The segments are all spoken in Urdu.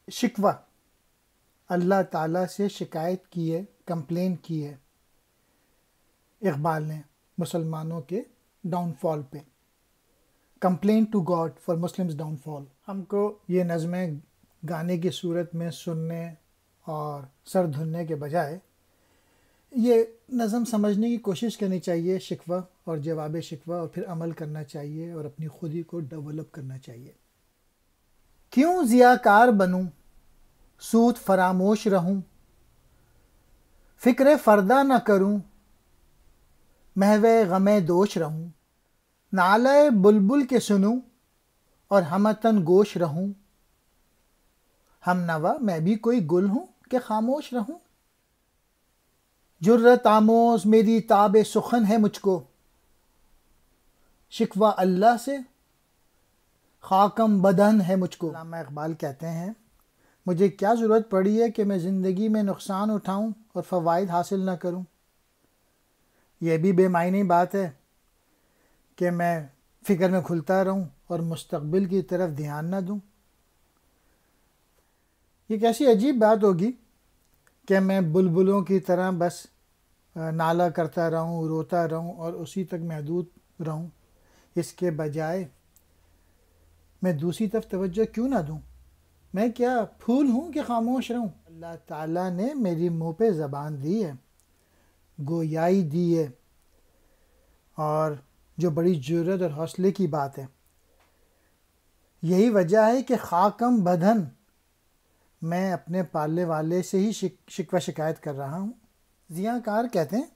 شکوہ اللہ تعالیٰ سے شکایت کی ہے، کمپلین کی ہے اقبال نے مسلمانوں کے ڈاؤن فال پہ. Complain to God for Muslims downfall. ہم کو یہ نظمیں گانے کی صورت میں سننے اور سر دھننے کے بجائے یہ نظم سمجھنے کی کوشش کرنی چاہیے، شکوہ اور جواب شکوہ، اور پھر عمل کرنا چاہیے اور اپنی خودی کو ڈیولپ کرنا چاہیے. کیوں ضیاءکار بنوں، سود فراموش رہوں، فکر فردہ نہ کروں، محو غم دوش رہوں، نالۂ بلبل کے سنوں اور ہمتن گوش رہوں، ہم نوا میں بھی کوئی گل ہوں کہ خاموش رہوں. جرت آموز میری تاب سخن ہے مجھ کو، شکوہ اللہ سے خاکم بدن ہے مجھ کو. علامہ اقبال کہتے ہیں مجھے کیا ضرورت پڑی ہے کہ میں زندگی میں نقصان اٹھاؤں اور فوائد حاصل نہ کروں. یہ بھی بے معنی بات ہے کہ میں فکر میں کھلتا رہوں اور مستقبل کی طرف دھیان نہ دوں. یہ کیسی عجیب بات ہوگی کہ میں بلبلوں کی طرح بس نالا کرتا رہوں، روتا رہوں اور اسی تک محدود رہوں. اس کے بجائے میں دوسری طرف توجہ کیوں نہ دوں؟ میں کیا پھول ہوں کہ خاموش رہوں؟ اللہ تعالیٰ نے میری منہ پہ زبان دی ہے، گویائی دی ہے، اور جو بڑی جرت اور حوصلے کی بات ہے. یہی وجہ ہے کہ خاکم بدن میں اپنے پالنے والے سے ہی شکوہ شکایت کر رہا ہوں. ضیاءکار کہتے ہیں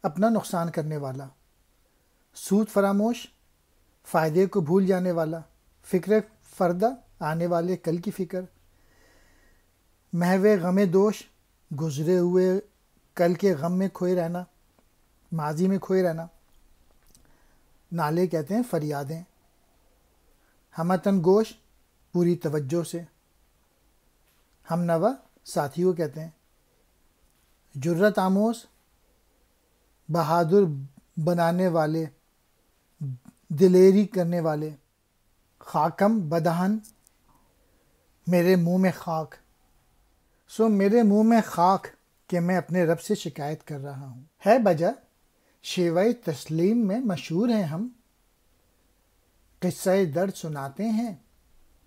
اپنا نقصان کرنے والا، سود فراموش فائدے کو بھول جانے والا، فکر فردہ آنے والے کل کی فکر، محو غم دوش گزرے ہوئے کل کے غم میں کھوئے رہنا، ماضی میں کھوئے رہنا. نالے کہتے ہیں فریادیں، ہمتن گوش پوری توجہ سے، ہم نوا ساتھی کو کہتے ہیں، جرت آموز بہادر بنانے والے، دلیری کرنے والے، خاکم بدہن میرے منہ میں خاک. سو میرے منہ میں خاک کہ میں اپنے رب سے شکایت کر رہا ہوں. ہے بجا شیوہ تسلیم میں مشہور ہیں ہم، قصہ درد سناتے ہیں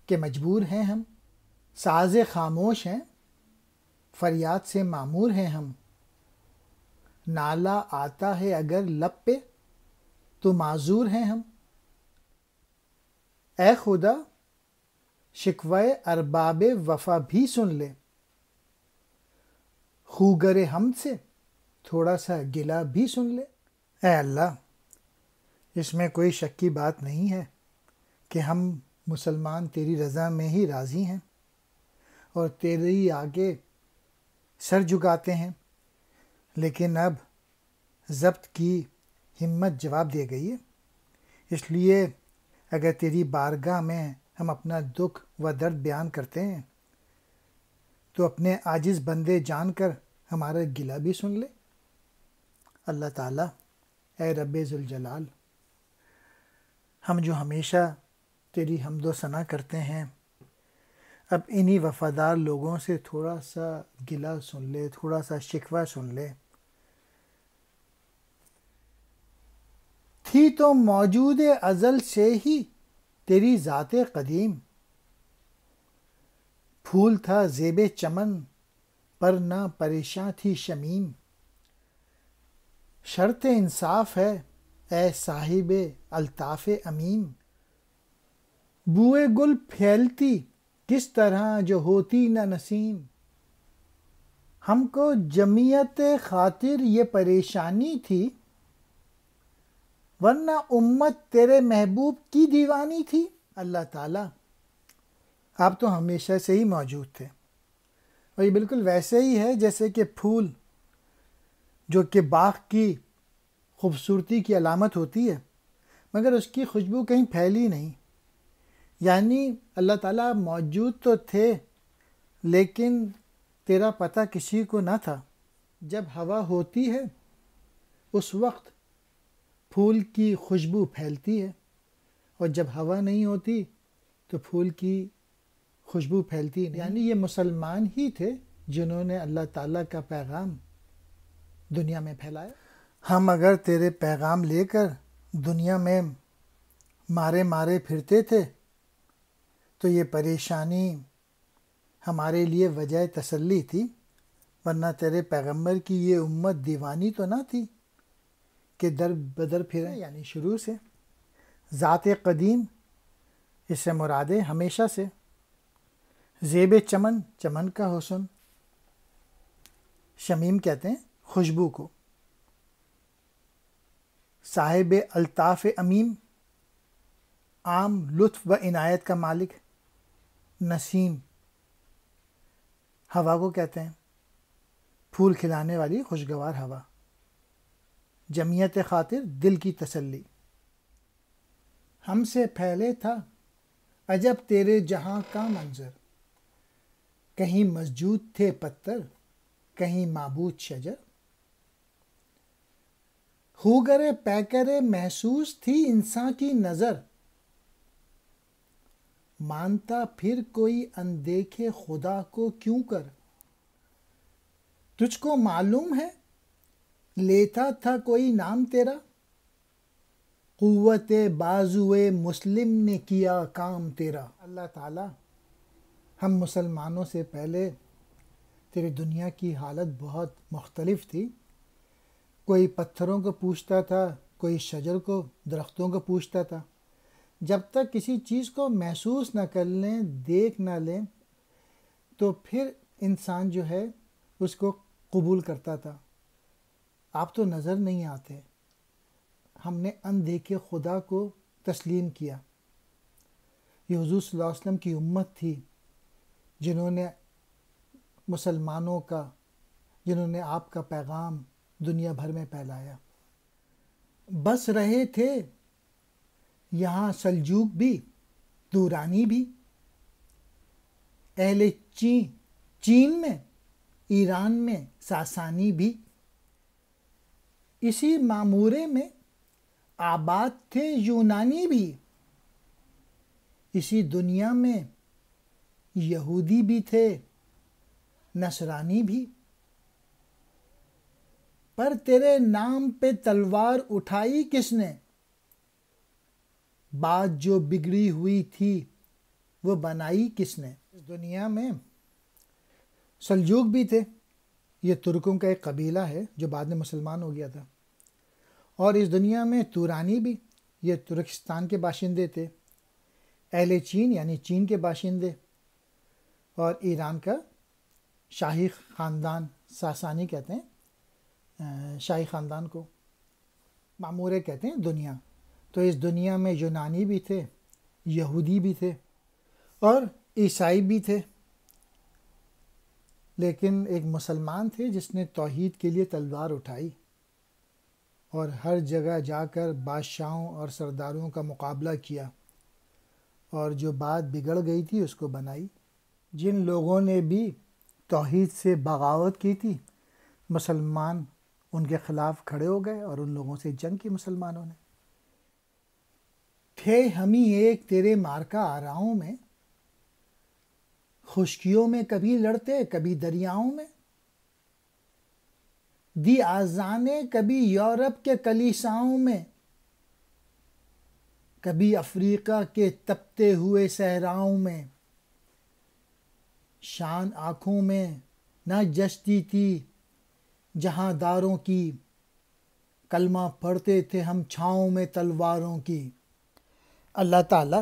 کہ مجبور ہیں ہم، ساز خاموش ہیں فریاد سے معمور ہیں ہم، نالا آتا ہے اگر لب پہ تو معذور ہیں ہم. اے خدا شکوہ ارباب وفا بھی سن لے، خوگر ہم سے تھوڑا سا گلہ بھی سن لے. اے اللہ اس میں کوئی شک کی بات نہیں ہے کہ ہم مسلمان تیری رضا میں ہی راضی ہیں اور تیری آگے سر جھکاتے ہیں، لیکن اب ضبط کی ہمت جواب دے گئی ہے. اس لیے اگر تیری بارگاہ میں ہم اپنا دکھ و درد بیان کرتے ہیں تو اپنے عاجز بندے جان کر ہمارا گلہ بھی سن لے. اللہ تعالیٰ اے رب ذوالجلال، ہم جو ہمیشہ تیری حمد و ثنا کرتے ہیں، اب انہی وفادار لوگوں سے تھوڑا سا گلہ سن لے، تھوڑا سا شکوہ سن لے. تھی تو موجود ازل سے ہی تیری ذات قدیم، پھول تھا زیب چمن پر نہ پریشاں تھی شمیم. شرط انصاف ہے اے صاحب الطاف امیم، بوئے گل پھیلتی کس طرح جو ہوتی نہ نسیم. ہم کو جمعیت خاطر یہ پریشانی تھی، ورنہ امت تیرے محبوب کی دیوانی تھی. اللہ تعالیٰ آپ تو ہمیشہ سے ہی موجود تھے، اور یہ بالکل ویسے ہی ہے جیسے کہ پھول جو کہ باغ کی خوبصورتی کی علامت ہوتی ہے، مگر اس کی خوشبو کہیں پھیلی نہیں. یعنی اللہ تعالیٰ موجود تو تھے لیکن تیرا پتہ کسی کو نہ تھا. جب ہوا ہوتی ہے اس وقت پھول کی خوشبو پھیلتی ہے، اور جب ہوا نہیں ہوتی تو پھول کی خوشبو پھیلتی نہیں. یعنی یہ مسلمان ہی تھے جنہوں نے اللہ تعالیٰ کا پیغام دنیا میں پھیلایا. ہم اگر تیرے پیغام لے کر دنیا میں مارے مارے پھرتے تھے تو یہ پریشانی ہمارے لیے وجہ تسلی تھی، ورنہ تیرے پیغمبر کی یہ امت دیوانی تو نہ تھی کہ در بدر پھریں. یعنی شروع سے. ذات قدیم اس سے مراد ہے ہمیشہ سے. زیب چمن، چمن کا حسن. شمیم کہتے ہیں خوشبو کو. صاحب الطاف امیم، عام لطف و عنایت کا مالک. نسیم ہوا کو کہتے ہیں، پھول کھلانے والی خوشگوار ہوا. جمعیت خاطر، دل کی تسلی. ہم سے پہلے تھا عجب تیرے جہاں کا منظر، کہیں مسجود تھے پتھر، کہیں معبود شجر. ہوگرے پیکرے محسوس تھی انسان کی نظر، مانتا پھر کوئی اندیکھے خدا کو کیوں کر. تجھ کو معلوم ہے لیتا تھا کوئی نام تیرا، قوت بازوئے مسلم نے کیا کام تیرا. اللہ تعالیٰ ہم مسلمانوں سے پہلے تیری دنیا کی حالت بہت مختلف تھی. کوئی پتھروں کو پوجتا تھا، کوئی شجر کو، درختوں کو پوجتا تھا. جب تک کسی چیز کو محسوس نہ کر لیں، دیکھ نہ لیں، تو پھر انسان جو ہے اس کو قبول کرتا تھا. آپ تو نظر نہیں آتے، ہم نے اندیکھے خدا کو تسلیم کیا. یہ حضور صلی اللہ علیہ وسلم کی امت تھی جنہوں نے مسلمانوں کا، جنہوں نے آپ کا پیغام دنیا بھر میں پھیلایا. بس رہے تھے یہاں سلجوق بھی، دورانی بھی، اہل چین میں، ایران میں ساسانی بھی. اسی معمورے میں آباد تھے یونانی بھی. اسی دنیا میں یہودی بھی تھے، نصرانی بھی. پر تیرے نام پہ تلوار اٹھائی کس نے، بات جو بگڑی ہوئی تھی وہ بنائی کس نے. اس دنیا میں سلجوق بھی تھے، یہ ترکوں کا ایک قبیلہ ہے جو بعد میں مسلمان ہو گیا تھا. اور اس دنیا میں تورانی بھی، یہ ترکستان کے باشندے تھے. اہل چین یعنی چین کے باشندے، اور ایران کا شاہی خاندان، ساسانی کہتے ہیں شاہی خاندان کو. معمورے کہتے ہیں دنیا. تو اس دنیا میں یونانی بھی تھے، یہودی بھی تھے، اور عیسائی بھی تھے. لیکن ایک مسلمان تھے جس نے توحید کے لیے تلوار اٹھائی اور ہر جگہ جا کر بادشاہوں اور سرداروں کا مقابلہ کیا، اور جو بات بگڑ گئی تھی اس کو بنائی. جن لوگوں نے بھی توحید سے بغاوت کی تھی، مسلمان ان کے خلاف کھڑے ہو گئے اور ان لوگوں سے جنگ کی مسلمانوں نے. تھے ہم ہی ایک تیرے مارکا آراؤں میں، خشکیوں میں کبھی لڑتے کبھی دریاؤں میں. دی آذانیں کبھی یورپ کے کلیساؤں میں، کبھی افریقہ کے تپتے ہوئے صحراؤں میں. شان آنکھوں میں نہ جچتی تھی جہاں داروں کی، کلمہ پڑھتے تھے ہم چھاؤں میں تلواروں کی. اللہ تعالیٰ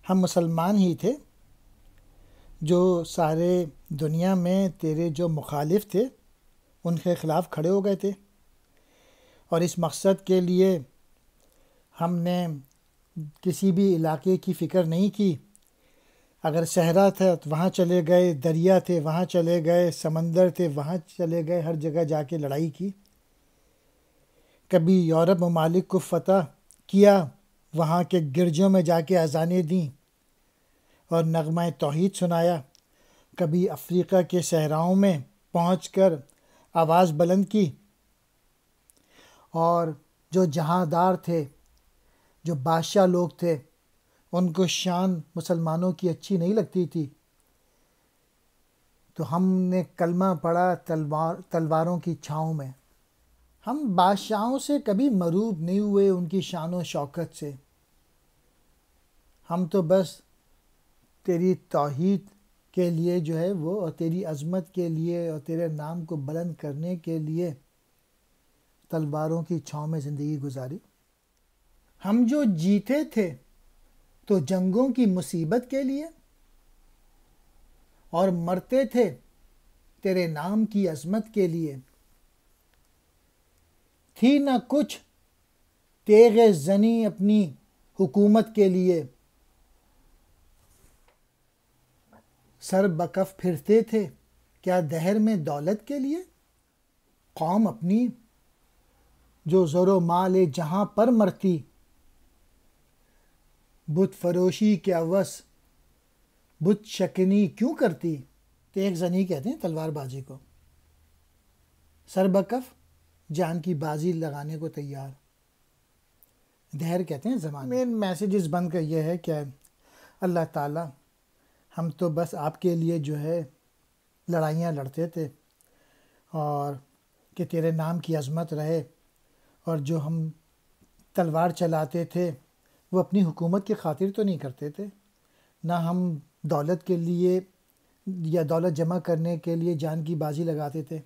ہم مسلمان ہی تھے جو سارے دنیا میں تیرے جو مخالف تھے ان کے خلاف کھڑے ہو گئے تھے. اور اس مقصد کے لیے ہم نے کسی بھی علاقے کی فکر نہیں کی. اگر صحرا تھا تو وہاں چلے گئے، دریا تھے وہاں چلے گئے، سمندر تھے وہاں چلے گئے، ہر جگہ جا کے لڑائی کی. کبھی یورپ ممالک کو فتح کیا، وہاں کے گرجوں میں جا کے اذانیں دیں اور نغمہ توحید سنایا. کبھی افریقہ کے صحراؤں میں پہنچ کر آواز بلند کی. اور جو جہاں دار تھے، جو بادشاہ لوگ تھے، ان کو شان مسلمانوں کی اچھی نہیں لگتی تھی، تو ہم نے کلمہ پڑھا تلواروں کی چھاؤں میں۔ ہم بادشاہوں سے کبھی مروب نہیں ہوئے ان کی شان و شوکت سے، ہم تو بس تیری توحید کے لیے جو ہے وہ، اور تیری عظمت کے لیے اور تیرے نام کو بلند کرنے کے لیے تلواروں کی چھاؤں میں زندگی گزاری۔ ہم جو جیتے تھے تو جنگوں کی مصیبت کے لیے، اور مرتے تھے تیرے نام کی عظمت کے لیے۔ تھی نہ کچھ تیغ زنی اپنی حکومت کے لیے، سر بکف پھرتے تھے کیا دہر میں دولت کے لیے۔ قوم اپنی جو زر و مال جہاں پر مرتی، بت فروشی کے عوض بت شکنی کیوں کرتی۔ تیغ زنی کہتے ہیں تلوار بازی کو، سر بکف جان کی بازی لگانے کو تیار، دہر کہتے ہیں زمانہ۔ مین میسیج اس بند کا یہ ہے کہ اللہ تعالیٰ ہم تو بس آپ کے لیے جو ہے لڑائیاں لڑتے تھے، اور کہ تیرے نام کی عظمت رہے، اور جو ہم تلوار چلاتے تھے وہ اپنی حکومت کی خاطر تو نہیں کرتے تھے، نہ ہم دولت کے لیے یا دولت جمع کرنے کے لیے جان کی بازی لگاتے تھے۔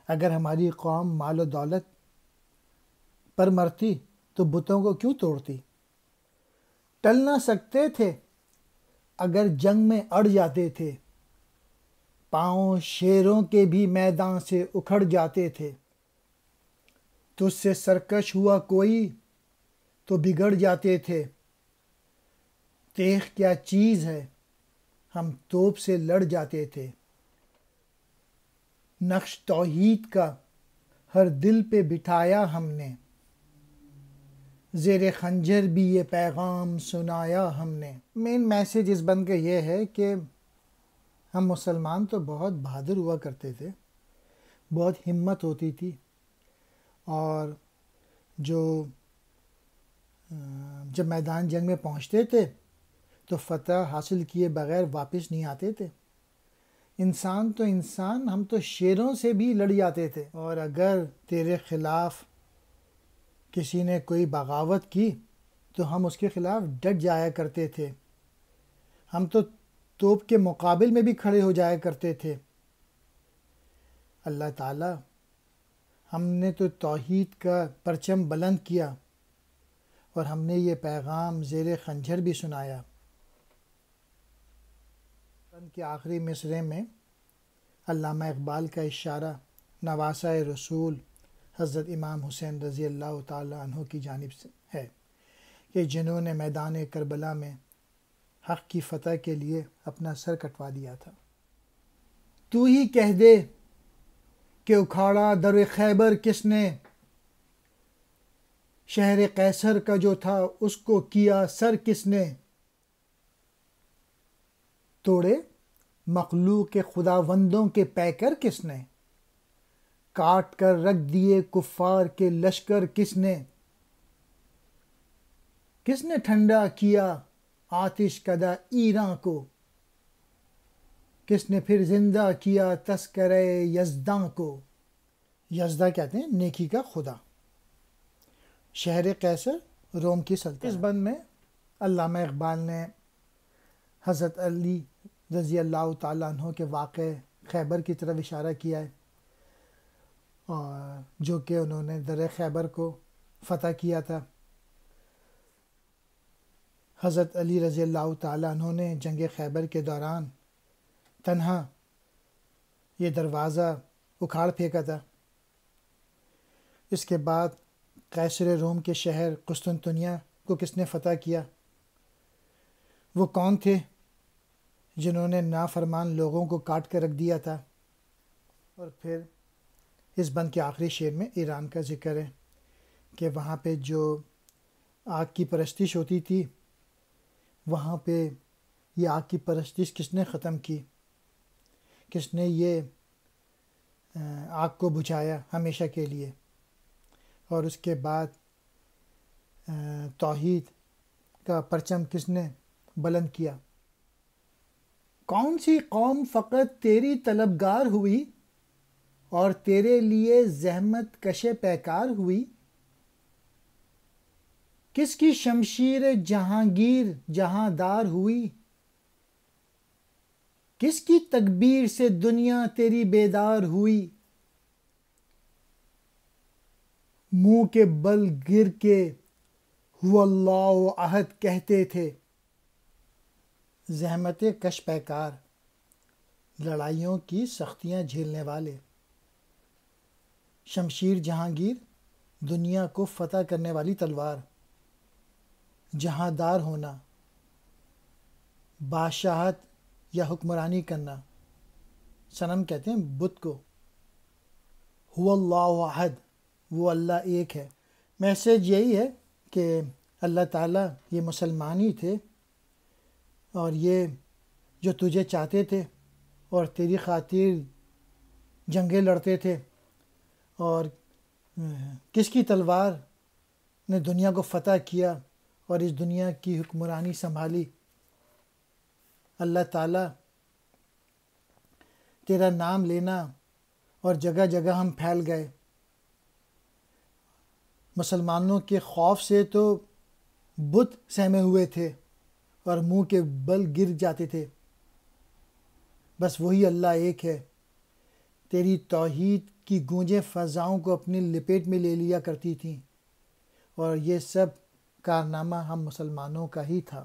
اگر ہماری قوم مال و دولت پر مرتی تو بتوں کو کیوں توڑتی۔ ٹل نہ سکتے تھے اگر جنگ میں اڑ جاتے تھے، پاؤں شیروں کے بھی میدان سے اکھڑ جاتے تھے۔ تجھ سے سرکش ہوا کوئی تو بگڑ جاتے تھے، تیغ کیا چیز ہے ہم توپ سے لڑ جاتے تھے۔ نقش توحید کا ہر دل پہ بٹھایا ہم نے، زیر خنجر بھی یہ پیغام سنایا ہم نے۔ مین میسیج اس بند کا یہ ہے کہ ہم مسلمان تو بہت بہادر ہوا کرتے تھے، بہت ہمت ہوتی تھی، اور جب میدان جنگ میں پہنچتے تھے تو فتح حاصل کیے بغیر واپس نہیں آتے تھے۔ انسان تو انسان، ہم تو شیروں سے بھی لڑ جاتے تھے، اور اگر تیرے خلاف کسی نے کوئی بغاوت کی تو ہم اس کے خلاف ڈٹ جایا کرتے تھے، ہم تو توپ کے مقابل میں بھی کھڑے ہو جایا کرتے تھے۔ اللہ تعالیٰ ہم نے تو توحید کا پرچم بلند کیا، اور ہم نے یہ پیغام زیر خنجر بھی سنایا۔ ان کے آخری مصرعے میں علامہ اقبال کا اشارہ نواسہ رسول حضرت امام حسین رضی اللہ تعالیٰ عنہ کی جانب سے ہے، کہ جنہوں نے میدان کربلا میں حق کی فتح کے لیے اپنا سر کٹوا دیا تھا۔ تو ہی کہہ دے کہ اکھاڑا در خیبر کس نے، شہر قیصر کا جو تھا اس کو کیا سر کس نے۔ توڑے مخلوق خداوندوں کے پیکر کس نے، کاٹ کر رکھ دیے کفار کے لشکر کس نے۔ کس نے ٹھنڈا کیا آتش کدہ ایراں کو، کس نے پھر زندہ کیا تذکرہ یزداں کو۔ یزدہ کہتے ہیں نیکی کا خدا۔ شہر قیصر روم کی سلطنت۔ اس بند میں علامہ اقبال نے حضرت علی رضی اللہ تعالیٰ عنہ کے واقع خیبر کی طرف اشارہ کیا ہے، اور جو کہ انہوں نے در خیبر کو فتح کیا تھا۔ حضرت علی رضی اللہ تعالیٰ عنہ نے جنگ خیبر کے دوران تنہا یہ دروازہ اکھاڑ پھینکا تھا۔ اس کے بعد قیصر روم کے شہر قسطنطنیہ کو کس نے فتح کیا؟ وہ کون تھے جنہوں نے نافرمان لوگوں کو کاٹ کر رکھ دیا تھا؟ اور پھر اس بند کے آخری شعر میں ایران کا ذکر ہے کہ وہاں پہ جو آگ کی پرستش ہوتی تھی، وہاں پہ یہ آگ کی پرستش کس نے ختم کی، کس نے یہ آگ کو بجھایا ہمیشہ کے لیے، اور اس کے بعد توحید کا پرچم کس نے بلند کیا؟ کون سی قوم فقط تیری طلبگار ہوئی اور تیرے لیے زحمت کش پیکار ہوئی؟ کس کی شمشیر جہانگیر جہاں دار ہوئی؟ کس کی تکبیر سے دنیا تیری بیدار ہوئی؟ منہ کے بل گر کے هو اللہ احد کہتے تھے، زحمت کش پیکار، لڑائیوں کی سختیاں جھیلنے والے، شمشیر جہانگیر، دنیا کو فتح کرنے والی تلوار، جہاں دار ہونا، بادشاہت یا حکمرانی کرنا، صنم کہتے ہیں بت کو، هو اللہ احد، وہ اللہ ایک ہے۔ میسیج یہی ہے کہ اللہ تعالیٰ یہ مسلمان ہی تھے اور یہ جو تجھے چاہتے تھے اور تیری خاطر جنگیں لڑتے تھے، اور کس کی تلوار نے دنیا کو فتح کیا اور اس دنیا کی حکمرانی سنبھالی؟ اللہ تعالیٰ تیرا نام لینا، اور جگہ جگہ ہم پھیل گئے۔ مسلمانوں کے خوف سے تو بت سہمے ہوئے تھے اور منہ کے بل گر جاتے تھے، بس وہی اللہ ایک ہے۔ تیری توحید کی گونجیں فضاؤں کو اپنی لپیٹ میں لے لیا کرتی تھیں، اور یہ سب کارنامہ ہم مسلمانوں کا ہی تھا۔